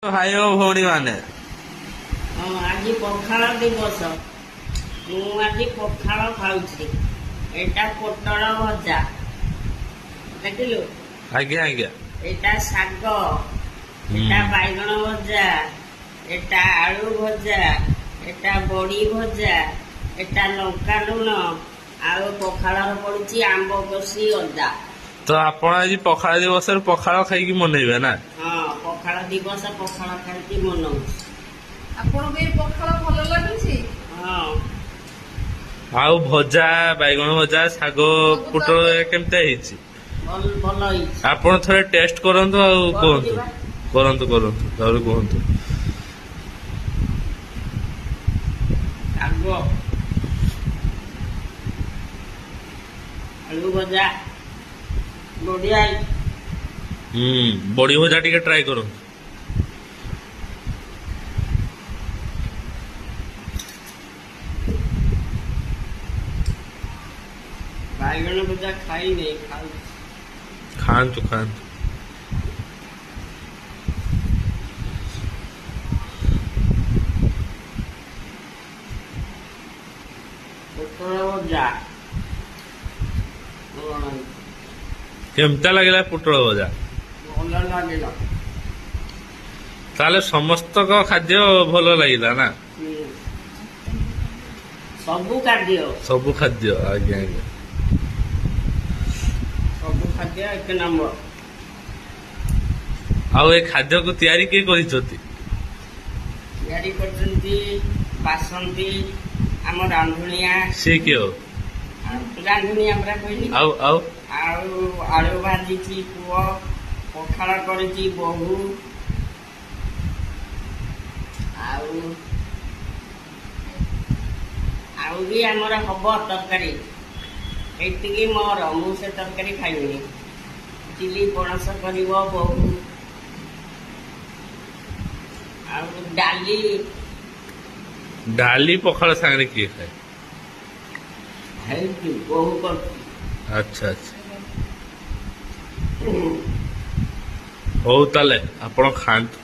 ଭାଇ ଓ ଭଉଣୀ ମାନେ ଆଜି ପଖାଳ ଦିବସ। ମୁଁ ଆଜି ପଖାଳ ଖାଉଛି। ଏଇଟା ପୋଟଳ ଭଜା, ଦେଖିଲୁ। ଆଜ୍ଞା ଆଜ୍ଞା। ଏଇଟା ଶାଗ, ଏଇଟା ବାଇଗଣ ଭଜା, ଏଇଟା ଆଳୁ ଭଜା, ଏଇଟା ବଡି ଭଜା, ଏଇଟା ଲଙ୍କା ଲୁଣ, ଆଉ ପଖାଳରେ ପଡୁଛି ଆମ୍ବ କଷି ଅଦା। ତ ଆପଣ ଆଜି ପଖାଳ ଦିବସରେ ପଖାଳ ଖାଇକି ମନେଇବେ ନା? ହଁ, ପଖାଳ ଦିବସ ପଖାଳ ଖାଇକି ମନଉଛି। ଆପଣଙ୍କୁ ଏଇ ପଖାଳ ଭଲ ଲାଗୁଛି? ହଁ। ଆଉ ଭଜା, ବାଇଗଣ ଭଜା, ଶାଗ, ସବୁ ପୋଟଳ ତରକାରୀ କେମିତି ହେଇଛି? ଭଲ ହେଇଛି। ଆପଣ ଥରେ ଟେଷ୍ଟ କରନ୍ତୁ ଆଉ କରୁଛି କୁହନ୍ତୁ। ବା। କରନ୍ତୁ ତାପରେ କୁହନ୍ତୁ। ଶାଗ, ଆଳୁ ଭଜା, ବଢିଆ ହେଇଛି। ବଡି ଭଜା ଟିକେ ଟ୍ରାଏ କରନ୍ତୁ। ବାଇଗଣ ଭଜା ଖାଇନି, ଖାଉଛି। ଖାଆନ୍ତୁ। ପୋଟଳ ଭଜା ଭଲ ହେଇଛି। କେମିତି ଲାଗିଲା ପୋଟଳ ଭଜା? ଭଲ ଲାଗିଲା। ତାହେଲେ ସମସ୍ତଙ୍କ ଖାଦ୍ୟ ଭଲ ଲାଗିଲା ନା? ସବୁ ଖାଦ୍ୟ ଆଜ୍ଞା। ସବୁ ଖାଦ୍ୟ ଏକ ନମ୍ବର। ଆଉ ଏ ଖାଦ୍ୟକୁ ତିଆରି କିଏ କରିଛନ୍ତି? ତିଆରି କରିଛନ୍ତି ବାସନ୍ତୀ, ଆମ ରାନ୍ଧୁଣିଆ। ସିଏ କିଏ? ରାନ୍ଧୁଣିଆ ପରା କହିଲି। ଆଉ ଆଳୁ ଭାଜିଛି ପୁଅ, ପଖାଳ କରିଛି ବୋହୂ, ଆଉ ବି ଆମର ହବ ତରକାରୀ। ଏତିକି ମୋର, ମୁଁ ସେ ତରକାରୀ ଖାଇବିନି। ଚିଲି ପଣସ କରିବ ବୋହୂ, ଆଉ ଡାଲି ପଖାଳ ସାଙ୍ଗରେ କିଏ ଖାଏ? ହେଇଛି ବୋହୂ କରୁଛି। ଆଚ୍ଛା। ହଉ ତାହେଲେ ଆପଣ ଖାଆନ୍ତୁ।